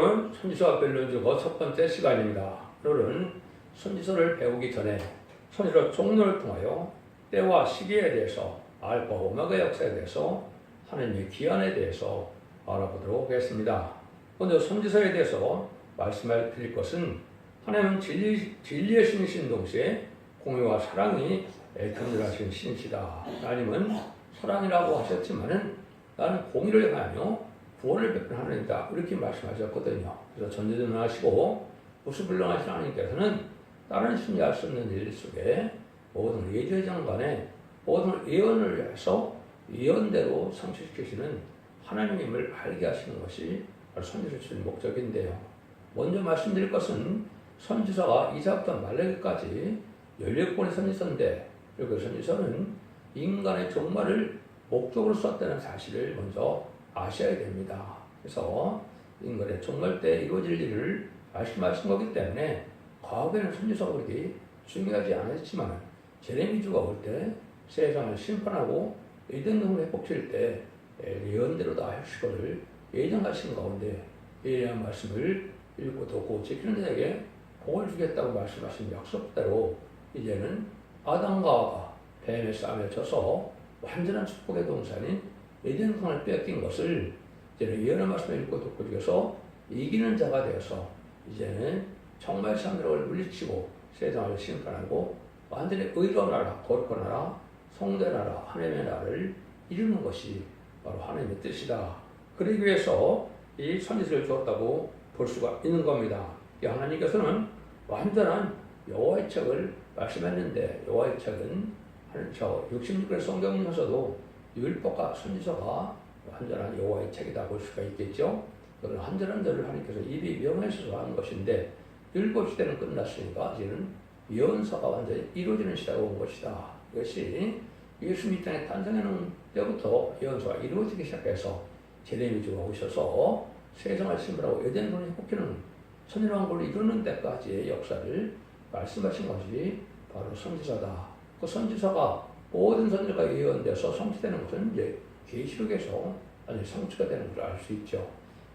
선지서 밸런즈고 첫 번째 시간입니다. 오늘은 선지서를 배우기 전에 선지서 종론을 통하여 때와 시기에 대해서 알파 오메가 역사에 대해서 하나님의 기한에 대해서 알아보도록 하겠습니다. 먼저 선지서에 대해서 말씀을 드릴 것은 하나님은 진리의 신이신 동시에 공의와 사랑이 견줄하신 신이시다. 하나님은 사랑이라고 하셨지만은 나는 공의를 행하며 구원을 베푸는 하나님이다. 이렇게 말씀하셨거든요. 그래서 전지전능하시고 무수불능하신 하나님께서는 다른 신이 할 수 없는 일 속에 모든 예제장간에 모든 예언을 해서 예언대로 성취시키시는 하나님임을 알게 하시는 것이 바로 선지서를 쓰는 목적인데요. 먼저 말씀드릴 것은 선지서가 이사부터 말라기까지 16권의 선지서인데 그 선지서는 인간의 종말을 목적으로 썼다는 사실을 먼저 아셔야 됩니다. 그래서 인간의 종말 때 이루어질 일을 말씀하신 거기 때문에 과거에는 선지서가 그렇게 중요하지 않았지만 제레미주가 올 때 세상을 심판하고 에덴동을 회복칠 때 예언대로 다 하실 것을 예정하신 가운데 예리한 말씀을 읽고 듣고 지키는 자에게 복을 주겠다고 말씀하신 약속대로 이제는 아담과 하와가 뱀의 싸움에 져서 완전한 축복의 동산인 에덴동을 뺏긴 것을 이제는 예언의 말씀을 읽고 듣고 죽여서 이기는 자가 되어서 이제는 정말 사람들을 물리치고 세상을 심판하고 완전히 의로운 나라, 거룩한 나라, 성대 나라, 하나님의 나라를 이루는 것이 바로 하나님의 뜻이다. 그러기 위해서 이 선지서를 주었다고 볼 수가 있는 겁니다. 하나님께서는 완전한 여호와의 책을 말씀했는데 여호와의 책은 저 66권의 성경에서도 율법과 선지서가 완전한 여호와의 책이다 볼 수가 있겠죠. 그런 완전한 자를 하나님께서 입이 명하셔서 하는 것인데 율법 시대는 끝났으니까 이제는 예언서가 완전히 이루어지는 시대가 온 것이다. 이것이 예수님 이 땅에 탄생하는 때부터 예언서가 이루어지기 시작해서 제레미주가 오셔서 세상을 심판하고 에덴동을 회복하는 천일왕국을 이루는 데까지의 역사를 말씀하신 것이 바로 선지서다. 그 선지서가 모든 선지서가 예언돼서 성취되는 것은 이제 계시록에서 아니 성취가 되는 것을 알 수 있죠.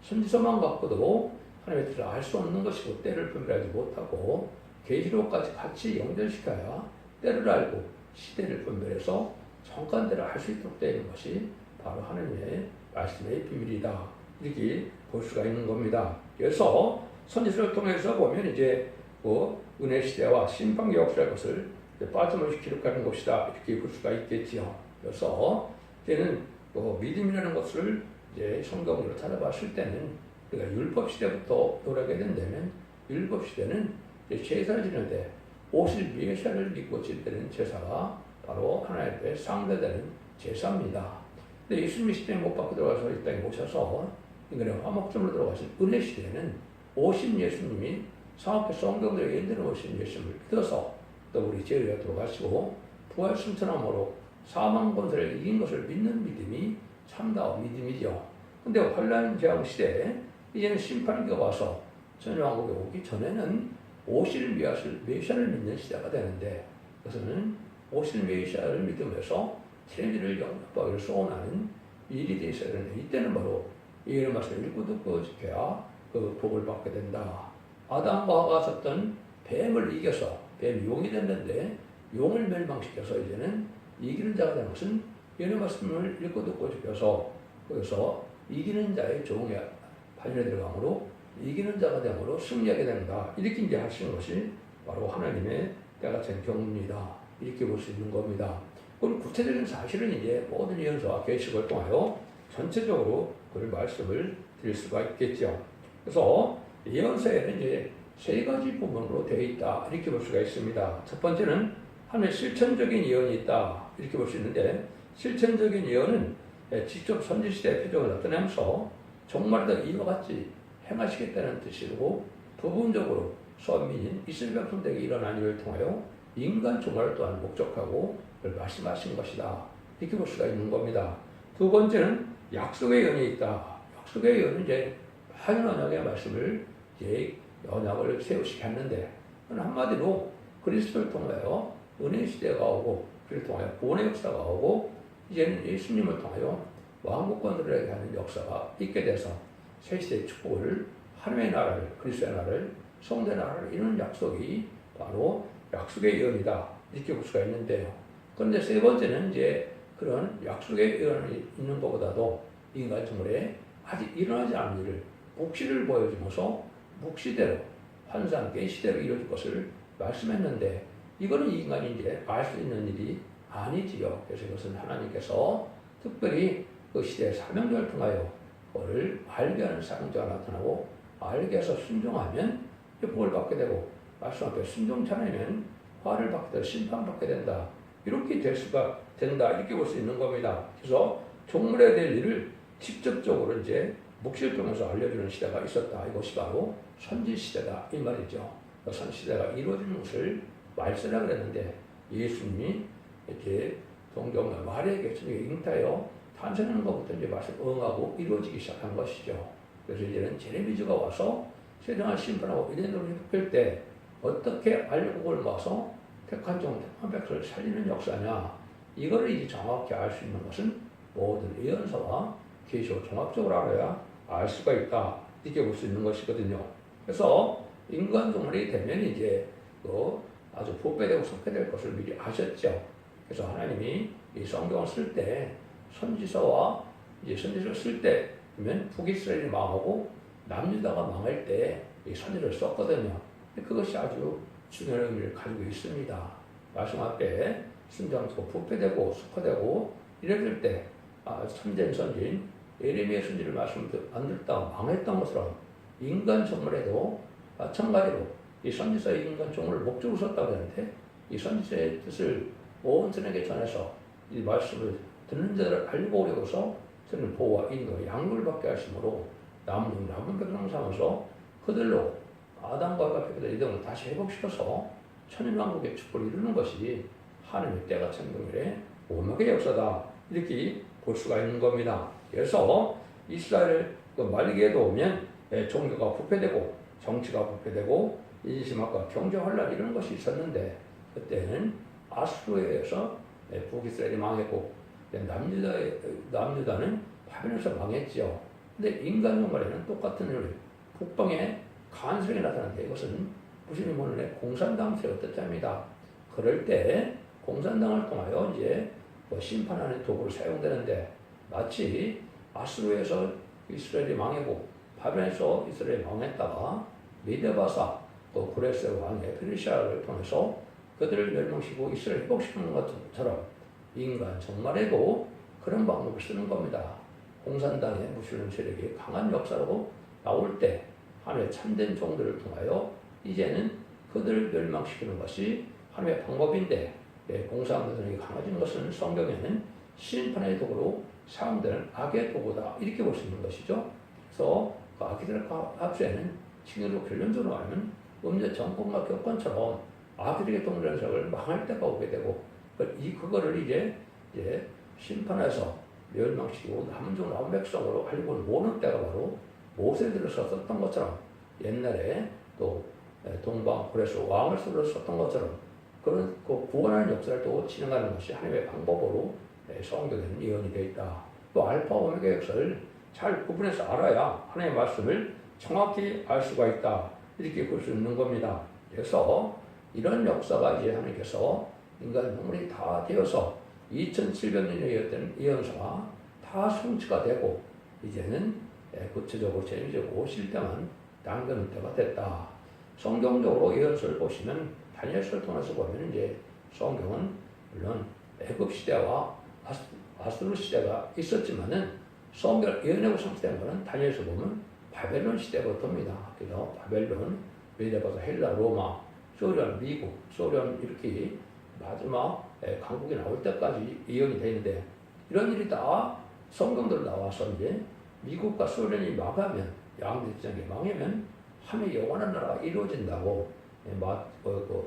선지서만 갖고도 하나님의 뜻을 알 수 없는 것이고 때를 분별하지 못하고 계시록까지 같이 연결시켜야 때를 알고 시대를 분별해서 정관대로 알 수 있도록 되는 것이 바로 하나님의 말씀의 비밀이다. 이렇게 볼 수가 있는 겁니다. 그래서 선지서를 통해서 보면 이제 은혜 시대와 심판의 역사의 것을 빠짐없이 기록하는 것이다. 이렇게 볼 수가 있겠지요. 그래서 이제는 믿음이라는 것을 이제 성경으로 찾아봤을 때는 우리가 율법 시대부터 돌아가게 된다면 율법 시대는 제사를 지는데 오실 메시아를 믿고 지내는 제사가 바로 하나님 앞에 상대되는 제사입니다. 근데 예수님이 시대에 못 받고 들어가서 이 땅에 오셔서 인간의 화목점으로 들어가신 은혜 시대에는 오신 예수님이 성악의 성경대로 예언대로 오신 예수님을 믿어서 또 우리 죄를 들어가시고 부활 승천함으로 사망 권세를 이긴 것을 믿는 믿음이 참다운 믿음이죠. 근데 환란 재앙 시대에 이제는 심판기가 와서 천일왕국에 오기 전에는 오실 메시아를 믿는 시대가 되는데 그것은 오실 메시아를 믿으면서 죄를 영접하기를 소원하는 일이 되어 있어야 되는데 이때는 바로 예언의 말씀을 읽고 듣고 지켜야 그 복을 받게 된다. 아담과 하와가 썼던 뱀을 이겨서 뱀이 용이 됐는데 용을 멸망시켜서 이제는 이기는 자가 되는 것은 예언의 말씀을 읽고 듣고 지켜서 거기서 이기는 자의 종에 발견에 들어가므로 이기는 자가 되므로 승리하게 된다. 이렇게 이제 하시는 것이 바로 하나님의 때같은 경우입니다. 이렇게 볼 수 있는 겁니다. 그럼 구체적인 사실은 이제 모든 예언서와 계시록을 통하여 전체적으로 그 말씀을 드릴 수가 있겠죠. 그래서 예언서에는 이제 세 가지 부분으로 되어 있다. 이렇게 볼 수가 있습니다. 첫 번째는 하나님의 실천적인 예언이 있다. 이렇게 볼 수 있는데 실천적인 예언은 직접 선지시대의 표정을 나타내면서 종말에도 이와 같이 행하시겠다는 뜻이고 부분적으로 선민인 이스라엘 백성들에게 일어난 일을 통하여 인간 종말을 또한 목적하고 그걸 말씀하신 것이다. 이렇게 볼 수가 있는 겁니다. 두 번째는 약속의 예언이 있다. 약속의 예언은 이제 많은 언약의 말씀을 이제 언약을 세우시게 했는데 한마디로 그리스도를 통하여 은혜 시대가 오고 그를 통하여 구원의 역사가 오고 이제는 예수님을 통하여 왕국권들에게 하는 역사가 있게 돼서 새 시대의 축복을 하나님의 나라를, 그리스도의 나라를, 성도의 나라를 이루는 약속이 바로 약속의 예언이다. 이렇게 볼 수가 있는데요. 그런데 세 번째는 이제 그런 약속의 예언이 있는 것보다도 인간 정말에 아직 일어나지 않은 일을 묵시를 보여주면서 묵시대로 환상, 계시대로 이루어질 것을 말씀했는데 이거는 인간이 이제 알 수 있는 일이 아니지요. 그래서 이것은 하나님께서 특별히 그 시대의 사명자를 통하여 그를 알게 하는 사명자가 나타나고 알게 해서 순종하면 복을 받게 되고 말씀 앞에 순종치 않으면 화를 받게 되고 심판받게 된다. 이렇게 될 수가 된다. 이렇게 볼 수 있는 겁니다. 그래서 종물에 대한 일을 직접적으로 이제 묵시를 통해서 알려주는 시대가 있었다. 이것이 바로 선지시대다. 이 말이죠. 선지시대가 이루어지는 것을 말세라 그랬는데 예수님이 이렇게 동정과 마리아에게 잉타하여 탄생하는 것부터 이제 말씀 응하고 이루어지기 시작한 것이죠. 그래서 이제는 제레미주가 와서 세상을 심판하고 이den으로 회복할 때 어떻게 알곡을 모아서 택한 종, 택한 백성을 살리는 역사냐. 이거를 이제 정확히 알 수 있는 것은 모든 예언서와 계시を종합적으로 알아야 알 수가 있다. 이렇게 볼 수 있는 것이거든요. 그래서 인간 종말이 되면 이제 아주 부패되고 속회될 것을 미리 아셨죠. 그래서 하나님이 이 성경을 쓸 때 선지서와 이제 선지서를 쓸 때면 북이스라엘이 망하고 남유다가 망할 때 이 선지를 썼거든요. 그것이 아주 중요한 의미를 가지고 있습니다. 말씀 앞에 순정하고 부패되고 속화되고 이랬을 때 참된 선지인 예레미야 선지를 말씀 안 듣다가 망했던 것처럼 인간 정말에도 마찬가지로 이 선지서의 인간 종을 목적으로 썼다고 하는데 이 선지서의 뜻을 온 선에게 전해서 이 말씀을 듣는 자를 알고 오려고서 저는 보호와 인도, 양육을 받게 하심으로 남은 백성 삼아서 그들로 아담과 하와 폐기된 이등을 다시 회복시켜서 천인왕국의 축복을 이루는 것이 하나님의 때가 천국의 오막의 역사다. 이렇게 볼 수가 있는 겁니다. 그래서 이스라엘 말기에도 오면 종교가 부패되고 정치가 부패되고 인심학과 경제 혼란 이런 것이 있었는데 그때는 아수르에 의해서 북이스라엘이 망했고 남유다는 바벨론에서 망했죠. 근데 인간 종말에는 똑같은 일, 북방에 간섭이 나타나는데 이것은 무슬림 문헌의 공산당 세력 뜻입니다. 그럴 때 공산당을 통하여 이제 심판하는 도구를 사용되는데 마치 아수르에서 이스라엘이 망하고 바벨론에서 이스라엘이 망했다가 미드바사 또 구레스 왕의 페르시아를 통해서 그들을 멸망시키고 이스라엘을 회복시키는 것처럼 인간 정말에도 그런 방법을 쓰는 겁니다. 공산당의 무슬림 세력이 강한 역사로 나올 때 하나님의 참된 종들을 통하여 이제는 그들을 멸망시키는 것이 하나님의 방법인데 공산당이 강해진 것은 성경에는 심판의 도구로 사용되는 악의 도구다 이렇게 볼 수 있는 것이죠. 그래서 그 아키드락과 합수에는 지금으로 결론적으로 말하면 음녀 정권과 교권처럼 아키드락의 동전석을 망할 때가 오게 되고 그거를 이제 심판해서 멸망시키고 남은 종 남은 백성으로 알고 모는 때가 바로 모세들을 썼던 것처럼 옛날에 또 동방 고레스 왕을 썼던 것처럼 그런 그 구원하는 역사를 또 진행하는 것이 하나님의 방법으로 성경에는 예언이 되어 있다. 또 알파 오메가 역사를 잘 구분해서 알아야 하나님의 말씀을 정확히 알 수가 있다. 이렇게 볼 수 있는 겁니다. 그래서 이런 역사가 이제 하나님께서 인간 동물이 다 되어서 2700년이었던 예언서가 다 성취가 되고 이제는 구체적으로 재미적으로 오실 때만 남겨놓을 때가 됐다. 성경적으로 예언서를 보시면 다니엘서를 통해서 보면 이제 성경은 물론 애굽 시대와 아수르 시대가 있었지만은 성경 예언하고 성취된 것은 다니엘서 보면 바벨론 시대부터입니다. 그래서 바벨론, 메데바사, 헬라, 로마, 소련, 미국, 소련 이렇게 마지막 강국이 나올 때까지 예언이 되는데 이런 일이 다 성경대로 나와서 이제 미국과 소련이 망하면 양대전쟁이 망하면 하나님의 영원한 나라가 이루어진다고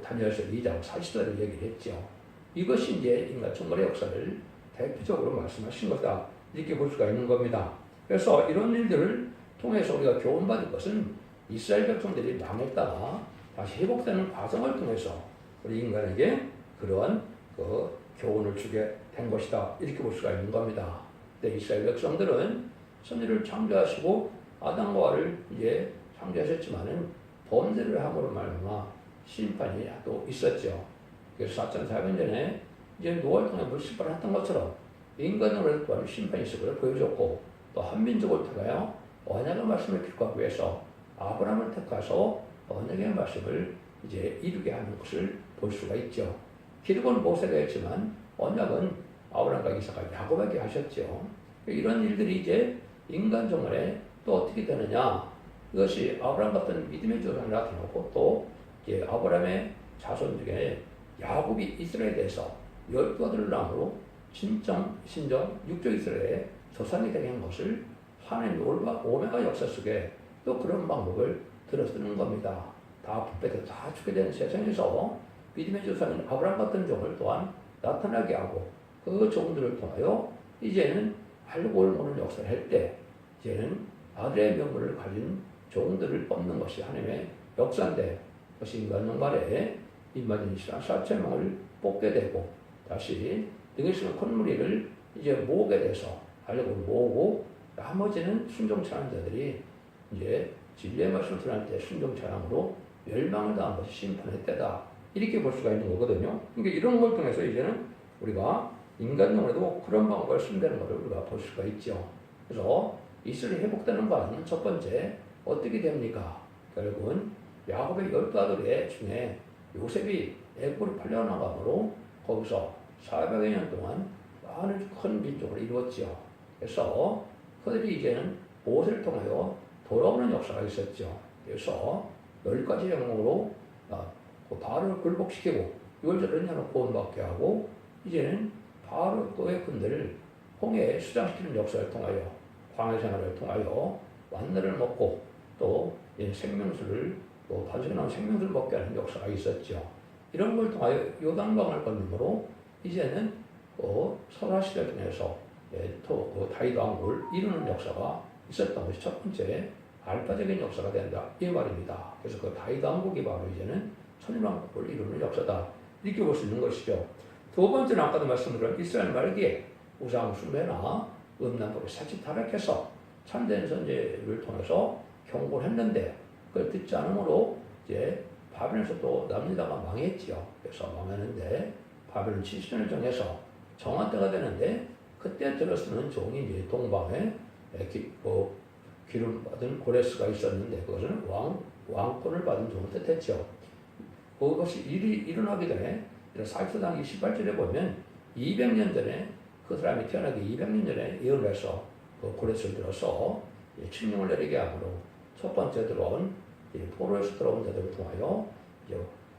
다니엘서 2장 40절을 얘기를 했죠. 이것이 이제 인간 종말의 역사를 대표적으로 말씀하신 것이다. 이렇게 볼 수가 있는 겁니다. 그래서 이런 일들을 통해서 우리가 교훈받을 것은 이스라엘 백성들이 망했다가 다시 회복되는 과정을 통해서 우리 인간에게 그러한 교훈을 주게 된 것이다. 이렇게 볼 수가 있는 겁니다. 근데 이스라엘 백성들은 선지를 창조하시고 아담과 하와를 이제 창조하셨지만은 범죄를 함으로 말미암아 심판이 또 있었죠. 그래서 4,400년 전에 이제 노아를 통해 물심판을 했던 것처럼 인간으로 또한 심판이 있을 것을 보여줬고, 또 한민족을 통하여 언약의 말씀을 기록하기 위해서 아브라함을 택하서 언약의 말씀을 이제 이루게 하는 것을 볼 수가 있죠. 기록은 모세가 했지만 언약은 아브라함과 이삭과 야곱에게 하셨죠. 이런 일들이 이제 인간 정말에 또 어떻게 되느냐? 이것이 아브라함 같은 믿음의 조상이 나타나고, 또 이제 아브라함의 자손 중에 야곱이 이스라엘에 대해서 12아들을 낳음으로 신정, 육적 이스라엘의 조상이 되게 한 것을 하나님의 오메가 역사 속에 또 그런 방법을 들어쓰는 겁니다. 다 부패되고 다 죽게 되는 세상에서 믿음의 조상인 아브라함 같은 종을 또한 나타나게 하고, 그 종들을 통하여 이제는 알고 모르는 역사를 할 때 이제는 아들의 명분을 가진 종들을 뽑는 것이 하나님의 역사인데, 그것이 인간 영말에 임마진이시란 사체명을 뽑게 되고, 다시 등에 있는 콧무리를 이제 모으게 돼서 알고 모으고, 나머지는 순종차는 자들이 이제 진리의 말씀을 들을 때 순종차량으로 멸망을 당한 것이 심판의 때다, 이렇게 볼 수가 있는 거거든요. 그러니까 이런 걸 통해서 이제는 우리가 인간용으로도 그런 방법을 쓴다는 것을 우리가 볼 수가 있죠. 그래서 이스라엘이 회복되는 과정은 첫 번째 어떻게 됩니까? 결국은 야곱의 12아들 중에 요셉이 애굽으로 팔려나감으로 거기서 400여 년 동안 많은 큰 민족을 이루었죠. 그래서 그들이 이제는 모세를 통하여 돌아오는 역사가 있었죠. 그래서 10가지 영웅으로 바로를 굴복시키고 유월절을 해놓고 구원받게 하고, 이제는 바로의 군대를 홍해에 수장시키는 역사를 통하여 광야 생활을 통하여 만나를 먹고, 또 생명수를 또 반석에 나온 생명수를 먹게 하는 역사가 있었죠. 이런 걸 통하여 요단강을 건너므로 이제는 설화 시대를 통해서 또 다윗 왕국을 이루는 역사가 있었던 것이 첫 번째 알파적인 역사가 된다, 이 말입니다. 그래서 그 다윗 왕국이 바로 이제는 천일왕국을 이루는 역사다, 이렇게 볼 수 있는 것이죠. 두 번째는 아까도 말씀드린 이스라엘 말기에 우상 숭배나 음란법을 사치 타락해서 참된 선제를 통해서 경고를 했는데, 그걸 듣지 않으므로 이제 바벨론에서 또 남유다가 망했지요. 그래서 망했는데 바벨론 70년을 정해서 정한 때가 되는데, 그때 들어서는 종이 이제 동방에 기름 받은 고레스가 있었는데, 그것은 왕권을 받은 종을 뜻했죠. 그것이 일어나기 전에 4기서당 28절에 보면 200년 전에 그 사람이 태어나기 200년 전에 예언을 해서 그 고레스를 들어서 칙령을 내리게 하므로 첫 번째 들어온 포로에서 들어온 자들을 통하여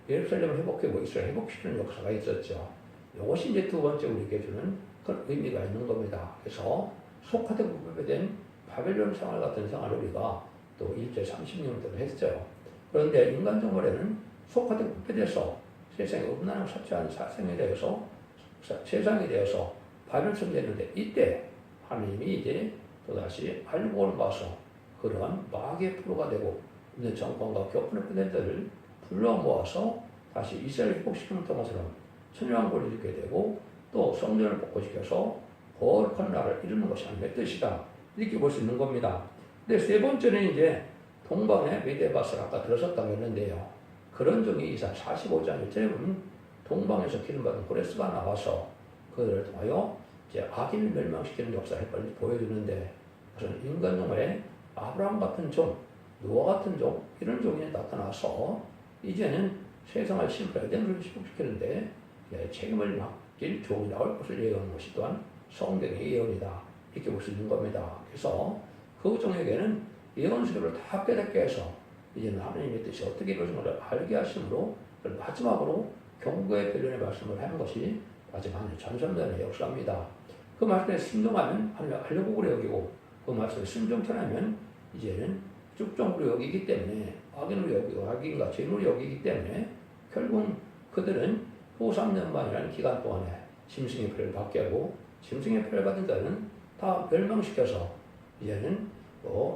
예루살렘을 회복하고 이스라엘 회복시키는 역사가 있었죠. 이것이 이제 두 번째 우리에게 주는 그런 의미가 있는 겁니다. 그래서 속하되 부패된 바벨론 생활 같은 생활을 우리가 또 일제 30년 동안 했죠. 그런데 인간 정월에는 속하되 부패돼서 세상에 음란을 사치하는 세상에 대해서 바벨론 성제했는데, 이때 하나님이 이제 또다시 알고 봐서 그러한 마귀의 프로가 되고 있는 정권과 교훈을 끊는 자를 불러 모아서 다시 이스라엘을 회복시키는 통화처럼 천일왕국을 이루게 되고, 또 성전을 복구시켜서 거룩한 나라를 이루는 것이 하나님의 뜻이다, 이렇게 볼 수 있는 겁니다. 근데 세 번째는 이제 동방의 메데바스를 아까 들으셨다고 했는데요. 그런 종이 이사 45장 1절에 보면 동방에서 기름받은 고레스가 나와서 그들을 통하여 이제 악인을 멸망시키는 역사를 보여주는데, 그것은 인간 영혼에 아브라함 같은 종, 노아 같은 종, 이런 종이 나타나서 이제는 세상을 심판에 대한 회복시키는데 책임을 맡길 종이 나올 것을 예언하는 것이 또한 성경의 예언이다, 이렇게 볼 수 있는 겁니다. 그래서 그 종에게는 예언서를 다 깨닫게 해서 이제는 하나님의 뜻이 어떻게 이루어진가를 알게 하심으로 마지막으로 경고의 변론의 말씀을 하는 것이 마지막 전선전의 역사입니다. 그 말씀에 순종하면 하나님을 알려보고 여기고, 그 말씀에 순종치 않으면 이제는 죽종으로 여기기 때문에 악인으로 여기고 악인과 죄인으로 여기기 때문에 결국 그들은 후 3년만이라는 기간 동안에 짐승의 표를 받게 하고, 짐승의 표를 받은 자는 다 멸망시켜서 이제는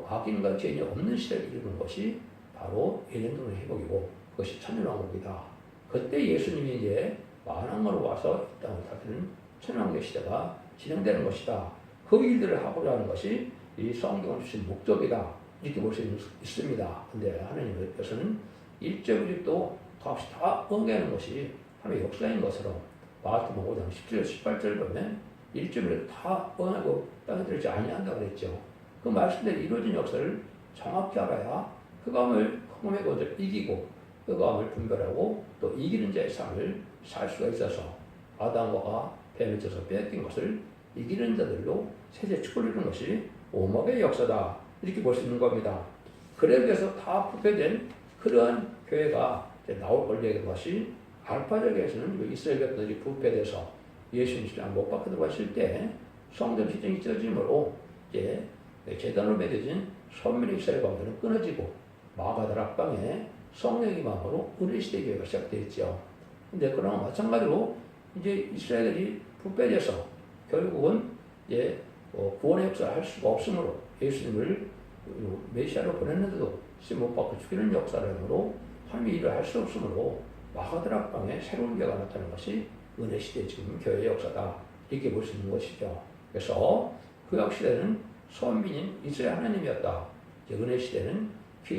악인과 죄인이 없는 시대를 이루는 것이 바로 예전도의 회복이고, 그것이 천년왕국이다. 그때 예수님이 이제 만왕으로 와서 이 땅을 다스리는 천년왕국의 시대가 진행되는 것이다. 그 일들을 하고자 하는 것이 이 성경을 주신 목적이다, 이렇게 볼 수 있습니다. 근데 하나님께서는 1절1절도 값이 다 엉겨는 것이 하나님의 역사인 것처럼 마태복음 5장 17절 18절 보면 1절1절 다 엉하고 땅에 들지 아니한다고 그랬죠. 그 말씀대로 이루어진 역사를 정확히 알아야 흑암을 흑암의 권세를 이기고 흑암을 분별하고 또 이기는 자의 삶을 살 수가 있어서 아담과 뱀에 져서 빼앗긴 것을 이기는 자들로 세세 축복을 이루는 것이 오목의 역사다. 이렇게 볼 수 있는 겁니다. 그래 위해서 다 부패된 그러한 교회가 나올 권리의 것이 알파적에서는 이스라엘 백성들이 부패돼서 예수님 신앙 못 받고 들어가실 때 성전 시정이 찢어짐으로 이제 제단으로 맺어진 선민의 이스라엘 관계는 끊어지고 마가다락방에 성령의 마음으로 은혜시대 교회가 시작되었죠. 근데 그러나 마찬가지로 이제 이스라엘들이 부패돼서 결국은 이제 구원의 역사를 할 수가 없으므로 예수님을 메시아로 보냈는데도 못 받고 죽이는 역사로 하나님이 일을 할 수 없으므로 마가다락방에 새로운 교회가 나타나는 것이 은혜시대 지금 교회의 역사다. 이렇게 볼 수 있는 것이죠. 그래서 구약시대는 선민인 이스라엘 하나님이었다. 은혜시대는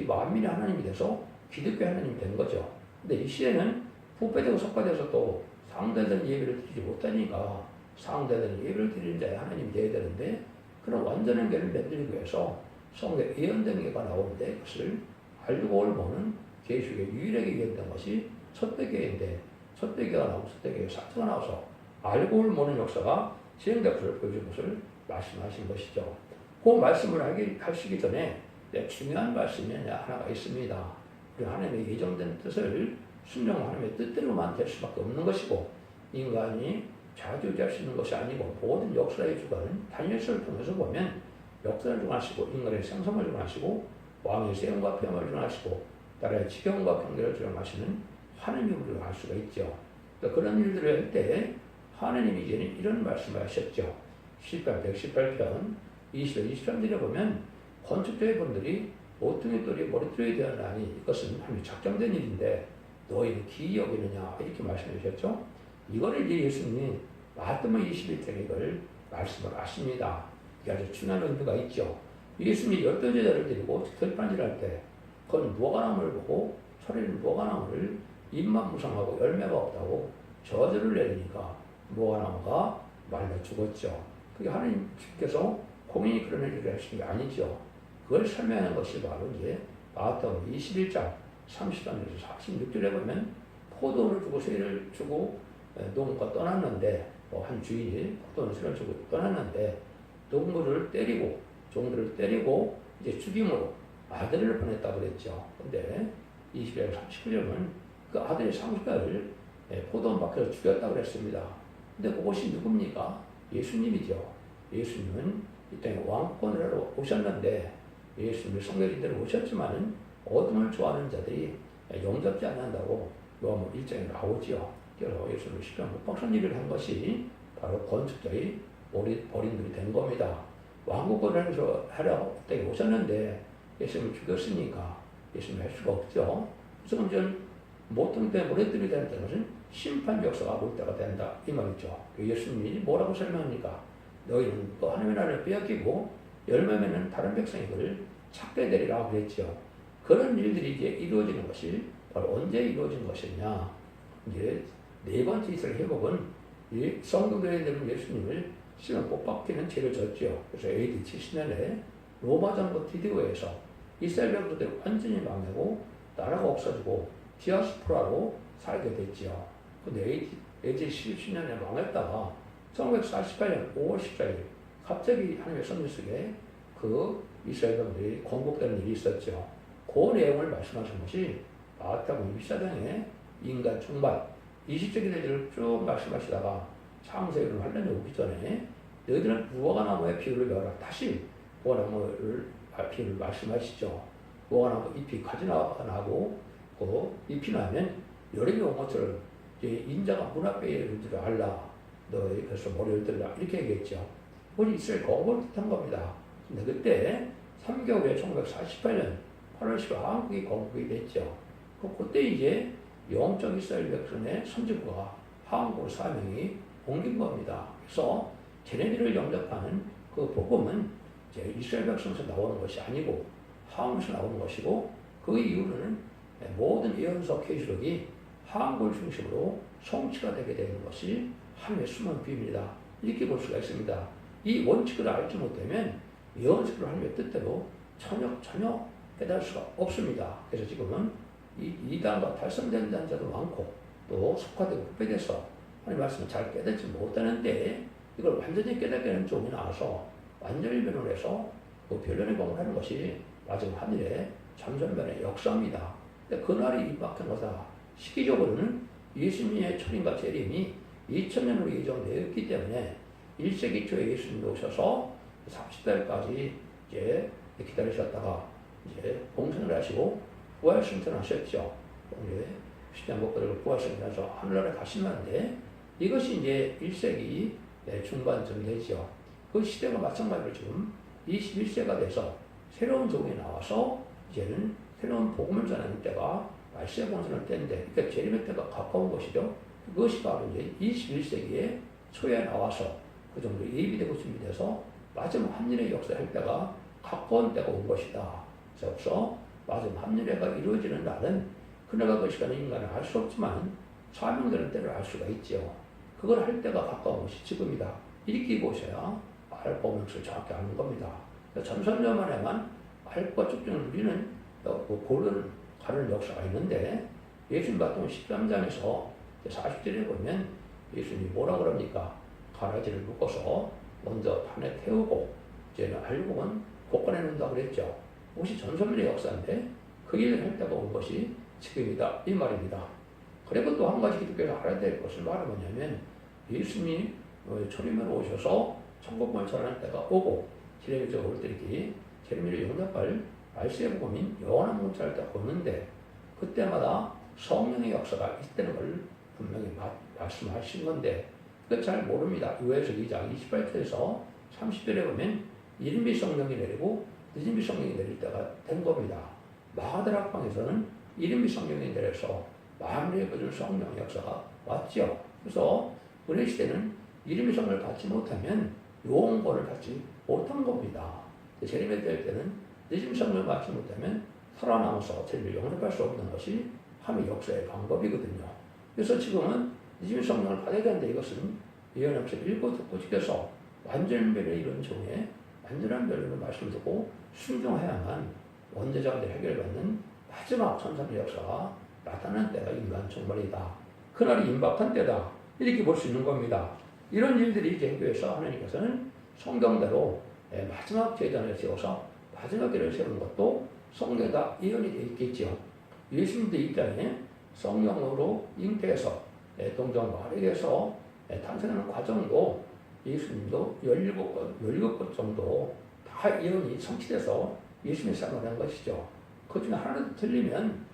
만민의 하나님이 돼서 기독교의 하나님이 된 거죠. 근데 이 시대는 부패되고 속화돼서 또 상대된 예배를 드리지 못하니까 상대된 예배를 드리는 자의 하나님이 되어야 되는데 그런 완전한 교회를 만들기 위해서 성경 예언된 교회가 나오는데 그것을 알고 올모는 계시록에 유일하게 예언된 것이 첫대교회인데 첫대교회가 나오고 첫대교회 사태가 나와서 알고 올모는 역사가 진행된 것을 보여준 것을 말씀하신 것이죠. 그 말씀을 하시기 전에 중요한 말씀이 하나가 있습니다. 하나님의 예정된 뜻을 순종하는 하나님의 뜻대로만 될 수밖에 없는 것이고 인간이 자주할 수 있는 것이 아니고 모든 역사의 주관은 다니엘서를 통해서 보면 역사를 주관하시고 인간의 생성을 주관하시고 왕의 세움과 폐엄을 주관하시고 나라의 지경과 경계를 주관하시는 하나님을 알 수가 있죠. 그런 일들을 할 때 하나님이 이제는 이런 말씀을 하셨죠. 118편 20절 23절에 보면 건축자의 분들이 모퉁이 돌이 머리털이 되었나니 이것은 하나님이 작정된 일인데 너희는 기이 여기느냐 이렇게 말씀해 주셨죠. 이거를 이제 예수님이 마태복음 21장에 이걸 말씀을 하십니다. 이게 아주 중요한 의미가 있죠. 예수님이 12제자를 데리고 특별반지를 때 그건 무화과나무를 보고 소리는 무화과나무를 잎만 무성하고 열매가 없다고 저주를 내리니까 무화과나무가 말라 죽었죠. 그게 하나님께서 공인이 그런 일을 하신 게 아니죠. 그걸 설명하는 것이 바로 이제 마태복음 21장 33절에서 46절에 보면 포도를 주고 세를 주고 농부가 떠났는데 한 주인이 포도는 세를 주고 떠났는데 농부를 때리고 종들을 때리고 이제 죽임으로 아들을 보냈다고 그랬죠. 근데 20절 39절은 그 아들의 상속자를 포도원 밖에서 죽였다고 그랬습니다. 근데 그것이 누굽니까? 예수님이죠. 예수님은 이 땅에 왕권을 하러 오셨는데 예수님이 성경인대로 오셨지만은 어둠을 좋아하는 자들이 용접지 않는다고 요한복음 1장에 나오지요. 그래서 예수님이 십자가 못 박선 일을 한 것이 바로 건축자의 버린들이 된 겁니다. 왕국을 하러 땅에 오셨는데 예수님을 죽였으니까 예수님이 할 수가 없죠. 그래서 이제 모퉁이 때문에 모래들이 된다는 것은 심판 역사가 올 때가 된다 이 말이죠. 예수님이 뭐라고 설명합니까? 너희는 또 하나님의 나라를 빼앗기고 열매 맺는 다른 백성이 그를 찾게 되리라 그랬죠. 그런 일들이 이제 이루어지는 것이 바로 언제 이루어진 것이냐? 이제 네 번째 이스라엘 회복은 이 성도들에 대한 예수님을 시험 못 박히는 죄를 졌죠. 그래서 AD 70년에 로마 정부 디디오에서 이스라엘 백성들이 완전히 망하고 나라가 없어지고 디아스포라로 살게 됐죠. 근데 AD 70년에 망했다가 1948년 5월 14일 갑자기 하나님의 선지 속에 그 이스라엘 백성들이 건국되는 일이 있었죠. 그 내용을 말씀하신 것이 마태복음 24장에 인간 충만 20세기 내지를 쭉 말씀하시다가 창세기를 환란이 오기 전에 너희들은 무화과나무의 비유를 배워라. 다시 무화과나무를 비유를 말씀하시죠. 무화과나무 잎이 가지 나고 그 잎이 나면 여름이 온 것처럼 이제 인자가 문 앞에 있는 줄 알라. 너희 그래서 머리를 들라 이렇게 얘기했죠. 그건 이스라엘 건국을 뜻한 겁니다. 근데 그때 3개월 후에 1948년 8월 10일 한국이 건국이 됐죠. 그때 이제 영적 이스라엘 백성의 선지부가 한국으로 사명이 옮긴 겁니다. 그래서 걔네들을 영접하는 그 복음은 이제 이스라엘 백성에서 나오는 것이 아니고 하왕에서 나오는 것이고 그 이후로는 모든 예언서 계시록이 하왕을 중심으로 성취가 되게 되는 것이 하나님의 숨은 비밀이다. 이렇게 볼 수가 있습니다. 이 원칙을 알지 못하면 예언서를 하나님의 뜻대로 전혀 깨달을 수가 없습니다. 그래서 지금은 이 이단과 달성된 자도 많고 또 속화되고 후배돼서 하나님 말씀을 잘 깨닫지 못하는데 이걸 완전히 깨닫게 하는 쪽이 나와서 완전히 변론해서 그 변론의 공을 하는 것이 마지막 하늘의 전전변의 역사입니다. 근데 그날이 임박한 거다. 시기적으로는 예수님의 초림과 재림이 2000년으로 예정되었기 때문에 1세기 초에 예수님이 오셔서 30달까지 이제 기다리셨다가 이제 봉선을 하시고 부활 승천하셨죠. 이제 시대한 것들을 부활 승천해서 하늘나라에 가시는데 이것이 이제 1세기 중반쯤 되죠. 그 시대가 마찬가지로 지금 21세가 돼서 새로운 종이 나와서 이제는 새로운 복음을 전하는 때가 말세의 본선을 때인데, 그러니까 재림의 때가 가까운 것이죠. 그것이 바로 이제 21세기에 초에 나와서 그 정도 예비되고 준비돼서 마지막 한일의 역사할 때가 가까운 때가 온 것이다. 그래서 마지막 한일회가 이루어지는 날은 그날과 그 시간은 인간은 알 수 없지만 사명되는 때를 알 수가 있죠. 그걸 할 때가 가까운 것이 지금이다. 이렇게 보셔야 알파 오메가를 정확히 아는 겁니다. 전선녀 만에만 알파 축전을 누리는 고르는 가르는 역사가 있는데 예수님 같은 13장에서 40절에 보면 예수님이 뭐라 그럽니까? 가라지를 묶어서 먼저 판에 태우고 이제는 알곡은 볶아내 놓는다고 그랬죠. 그것이 전선멸의 역사인데 그 일을 할 때가 온 것이 지금이다 이 말입니다. 그리고 또 한 가지 기독교에서 알아야 될 것을 말은 뭐냐면 예수님이 초림으로 오셔서 천국을 전하는 때가 오고 재림이 올 때기 재림을 용납할 말세의 복음인 영원한 문자를 딱 보는데 그때마다 성령의 역사가 있다는 걸 분명히 말씀하신 건데 그걸 잘 모릅니다. 요한일서 2장 28절에서 30절에 보면 이른비 성령이 내리고 늦은비 성령이 내릴 때가 된 겁니다. 마가다락방에서는 이른비 성령이 내려서 만물의 거줄 성령 역사가 왔죠. 그래서 은혜 시대는 이른비 성령을 받지 못하면 용권을 받지 못한 겁니다. 재림에 될 때는 늦은 성령을 받지 못하면 살아남아서 재림을 영접할 수 없는 것이 하나님의 역사의 방법이거든요. 그래서 지금은 늦은 성령을 받아야 되는데 이것은 예언하면서 읽고 듣고 지켜서 완전 변론을 이룬 종에 완전한 변론을 말씀 듣고 순종해야만 원죄자들이 해결받는 마지막 천상의 역사가 나타나는 때가 인간 종말이다. 그날이 임박한 때다. 이렇게 볼 수 있는 겁니다. 이런 일들이 이제 교회에서 하나님께서는 성경대로 마지막 제단을 세워서 마지막 길을 세우는 것도 성경에다 예언이 되어 있겠지요. 예수님도 이 땅에 성령으로 잉태해서 동정 마리에서 탄생하는 과정도 예수님도 17것 정도 다 예언이 성취돼서 예수님의 삶을 한 것이죠. 그 중에 하나도 틀리면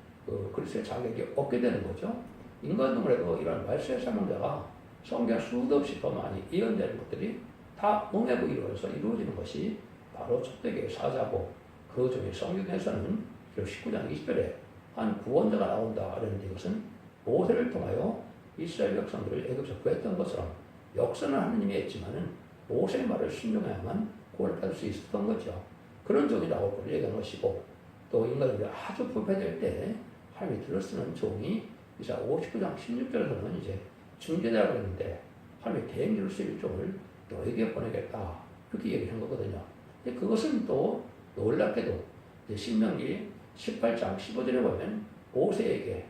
그리스도의 자격이 없게 되는 거죠. 인간동물에도 이런 말세의 사명자가 성경 수도 없이 더 많이 예언되는 것들이 다 응하고 이루어지는 것이 바로 촛대교의 사자고 그 중에 성경에서는 19장 20절에 한 구원자가 나온다 하는 이것은 모세를 통하여 이스라엘 백성들을 애굽에서 구했던 것처럼 역사는 하느님이 했지만은 모세의 말을 순종해야만 구원을 받을 수 있었던 거죠. 그런 종이 나올 걸 얘기한 것이고 또 인간이 아주 부패될 때 하나님이 들어쓰는 종이 이사 59장 16절에서는 이제 중재자라고 했는데 하나님이 대행주를 쓰일 종을 너에게 보내겠다 그렇게 얘기한 거거든요. 근데 그것은 또 놀랍게도 이제 신명기 18장 15절에 보면 모세에게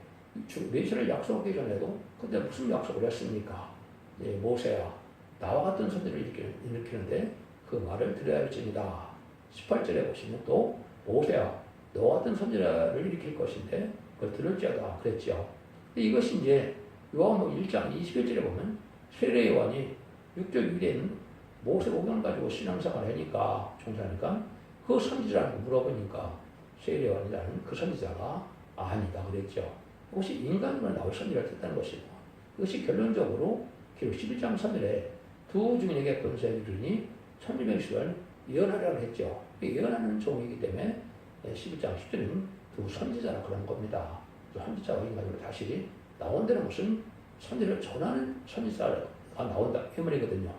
메시아를 약속하기 전에도 그때 무슨 약속을 했습니까? 모세야 나와 같은 선지를 일으키는데 그 말을 들어야 할지니다. 18절에 보시면 또 모세야 너와 같은 선지자를 일으킬 것인데 그걸 들을지어다 그랬죠. 이것이 이제 요한복음 1장 21절에 보면 세례 요한이 6절 위에는 모세 오경 가지고 신앙생활을 하니까 종사하니까 그 선지자라고 물어보니까 세례 요한이라는 그 선지자가 아니다 그랬죠. 그것이 인간으로 나올 선지자를 뜻하는 것이고 이것이 결론적으로 기록 11장 3절에 두 증인에게 권세를 주니 1200시간 예언하라고 했죠. 예언하는 종이기 때문에 12장 10절은 두 선지자라 그런 겁니다. 선지자와 인간으로 다시 나온다는 것은 선지를 전하는 선지자가 나온다 이 말이거든요.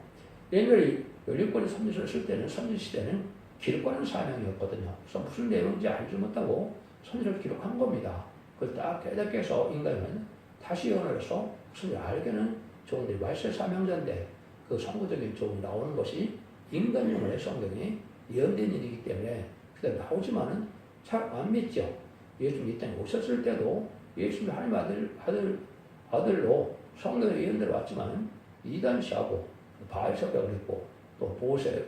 옛날에 16권의 선지서를 쓸 때는 선지 시대는 기록하는 사명이었거든요. 그래서 무슨 내용인지 알지 못하고 선지를 기록한 겁니다. 그걸 딱 깨닫게 해서 인간은 다시 예언을 해서 무슨 알게는 종들이 말세 사명자인데 그 선구적인 종이 나오는 것이 인간용의 성경이 예언된 일이기 때문에 그때 나오지만은 잘 안 믿죠. 예수님 이 땅에 오셨을 때도 예수님 하나님 아들로 성경의 예언대로 왔지만 이단시하고 바알석약을 했고 또 보세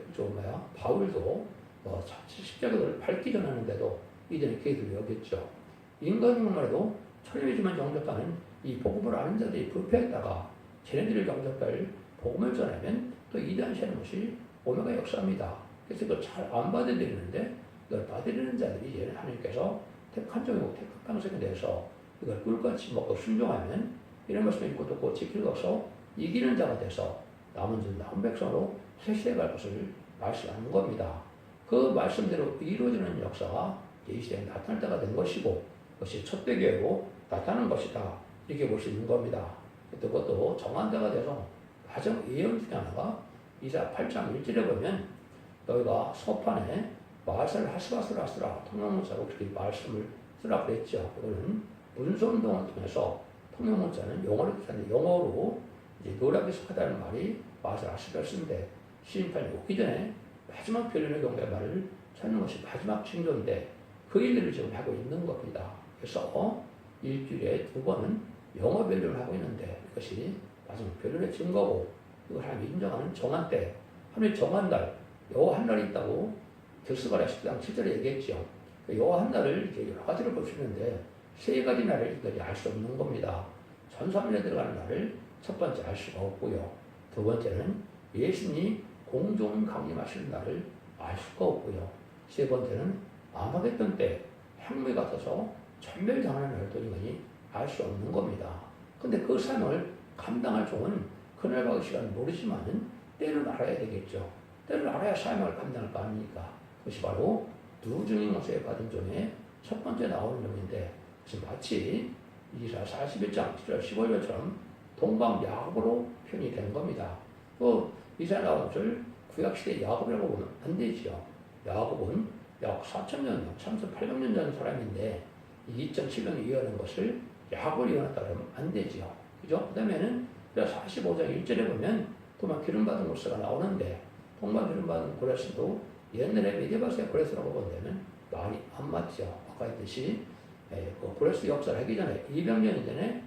바울도 십자가를 밟기 전하는데도 이전에 계속 여겼죠. 인간용만 해도 천일이지만 영접하는 이 복음을 아는 자들이 부패했다가 쟤네들이 영접할 복음을 전하면 또 이단시하는 것이 오메가 역사입니다. 그래서 이걸 잘 안 받아들이는데 이걸 받아들이는 자들이 이제 하나님께서 택한 종이고 택한 방식에 대해서 이걸 꿀같이 먹고 순종하면 이런 말씀을 읽고 듣고 지키고서 이기는 자가 돼서 남은 줄 남은 백성으로 새 시대에 갈 것을 말씀하는 겁니다. 그 말씀대로 이루어지는 역사가 이 시대에 나타날 때가 된 것이고 그것이 첫대 교회로 나타나는 것이다. 이렇게 볼 수 있는 겁니다. 그것도 정한 때가 돼서 가장 예언 중에 하나가 이사 8장 1절에 보면 너희가 서판에 말씀을 하스라 통용문자로 그렇게 말씀을 쓰라 그랬죠. 그거는 문서운동을 통해서 통용문자는 영어로 뜻하는데 영어로 이제 노력이 속하다는 말이 말을 하스라 쓰는데 시인판이 오기 전에 마지막 변론의 경우에 말을 찾는 것이 마지막 징조인데 그 일들을 지금 하고 있는 겁니다. 그래서 일주일에 2번은 영어 변론을 하고 있는데 이것이 마지막 변론의 증거고 이걸 하나님이 인정하는 정한 때 하나님이 정한 날 여호와 한 날이 있다고 결스가랴 10장 7절에 얘기했죠. 여호와 한 날을 이제 여러 가지로 볼 수 있는데 세 가지 날을 이들이 알 수 없는 겁니다. 전사문에 들어가는 날을 첫 번째 알 수가 없고요. 두 번째는 예수님이 공중 강림하시는 날을 알 수가 없고요. 세 번째는 아마겟돈 때 핵무기가 터서 전멸당하는 날도 인간이 알 수 없는 겁니다. 근데 그 사명을 감당할 종은 그날과 그 시간을 모르지만은 때를 알아야 되겠죠. 때를 알아야 사명을 감당할 거 아닙니까? 그것이 바로 누중인 것에 받은 종의 첫 번째 나오는 종인데 그것이 마치 이사 41장 7절 15절처럼 동방 야곱으로 표현이 된 겁니다. 또 이사 나온 것을 구약시대 야곱이라고 보면 안 되지요. 야곱은 약 4,000년, 3,800년 전 사람인데 2,700년 이어낸 것을 야곱을 이어냈다 그러면 안 되지요. 그죠? 그 다음에는 45장 1절에 보면 또막 기름받은 고레스가 나오는데 동방 기름받은 고레스도 옛날에 메디바스의 고레스라고 본다면 말이 안 맞죠. 아까 했듯이 그 고레스 역사를 하기 전에 200년 전에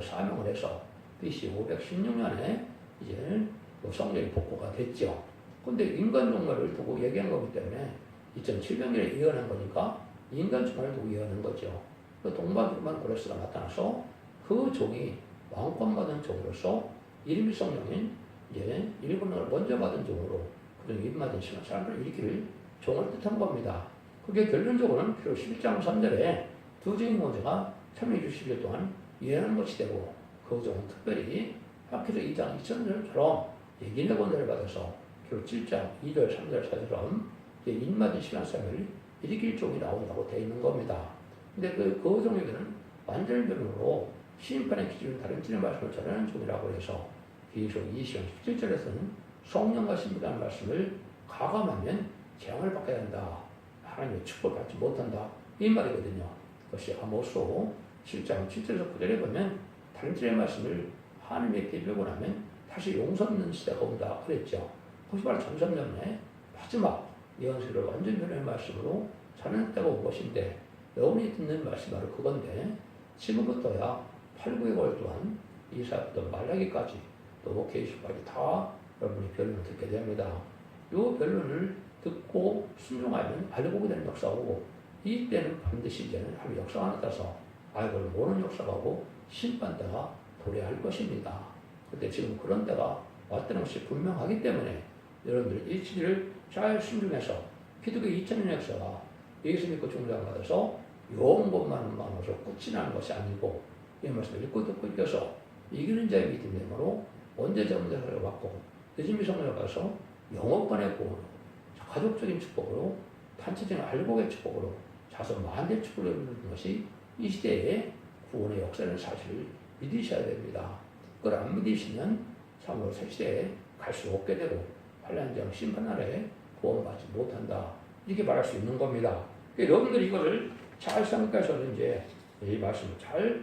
사명을 해서 BC 516년에 이제는 성경이 복구가 됐죠. 근데 인간 종말을 두고 얘기한 거기 때문에 2700년에 이어낸 거니까 인간 종말을 두고 이어낸 거죠. 그 동방기만 고레스가 나타나서 그 종이 왕권 받은 종으로서 이름이 성령인 이제 일본을 먼저 받은 종으로 그중 이름 받은 심한 사람들을 일으킬 종을 뜻한 겁니다. 그게 결론적으로는 필요 11장 3절에 두 종의 모자가 360일 동안 예언한 것이 되고 그 종은 특별히 학기도 2장 2000절처럼 인내 권세를 받아서 필요 7장 2절 3절 4절처럼 인맞은 심한 사람을 일으킬 종이 나온다고 되어 있는 겁니다. 근데 그 종에게는 완전 변으로 심판의 기준을 다른 진의 말씀을 전하는 종이라고 해서 비유서 20장 17절에서는 성령과 신비라는 말씀을 가감하면 재앙을 받게 된다. 하나님의 축복을 받지 못한다. 이 말이거든요. 그것이 아모스 7장 7절에서 9절에 보면 다른 진의 말씀을 하나님께 빌고 나면 다시 용서 없는 시대가 온다 그랬죠. 혹시 바로 전성년에 마지막 예언서를 완전 변의 말씀으로 전하는 때가 온 것인데 여러분이 듣는 말씀이 바로 그건데 지금부터야 8, 9개월 동안 이사부터 말라기까지 또 계시까지 다 여러분이 변론을 듣게 됩니다. 이 변론을 듣고 순종하면 알고 보게 되는 역사고 이때는 반드시 이제는 하나님의 역사가 나타나서 알고 모르는 역사가고 심판 때가 도래할 것입니다. 그런데 지금 그런 때가 왔다는 것이 분명하기 때문에 여러분들 이 진리를 잘 순종해서 기독교 2000년 역사가 예수 믿고 중보를 받아서 영원만으로 끝이 나는 것이 아니고 이 말씀을 읽고 듣고 읽어서 이기는 자의 믿음으로 언제적 자를 받고 늦은 미성을 가서 영원간의 구원으로 가족적인 축복으로 단체적인 알곡의 축복으로 자손 만대 축복을 이루는 것이 이 시대의 구원의 역사라는 사실을 믿으셔야 됩니다. 그걸 안 믿으시면 참으로 새 시대에 갈 수 없게 되고 환란장 심판날에 구원받지 못한다. 이렇게 말할 수 있는 겁니다. 여러분들이 이거를 잘 생각해서 이제 이 말씀을 잘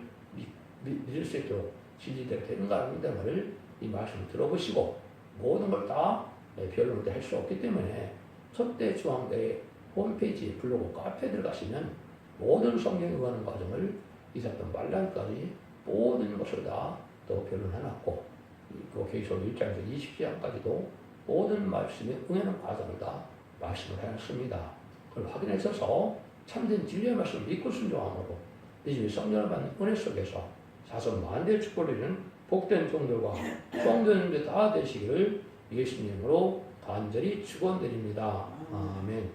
믿을 수 있도록 진리대로 되는가 아닌가 말을 이 말씀을 들어보시고 모든 걸 다 변론을 할 수 없기 때문에 첫대 중앙대의 홈페이지 블로그 카페에 들어가시면 모든 성경 의하는 과정을 이사던 말란까지 모든 것을 다 또 변론해놨고 그 계시록 1장에서 20장까지도 모든 말씀에 응하는 과정을 다 말씀을 해놨습니다. 그걸 확인하셔서 참된 진리의 말씀을 믿고 순종함으로 이 성령을 받는 은혜 속에서 자손 만대의 축복을 이루는 복된 종들과 성도님들 다 되시기를 예수님으로 간절히 축원드립니다. 아멘.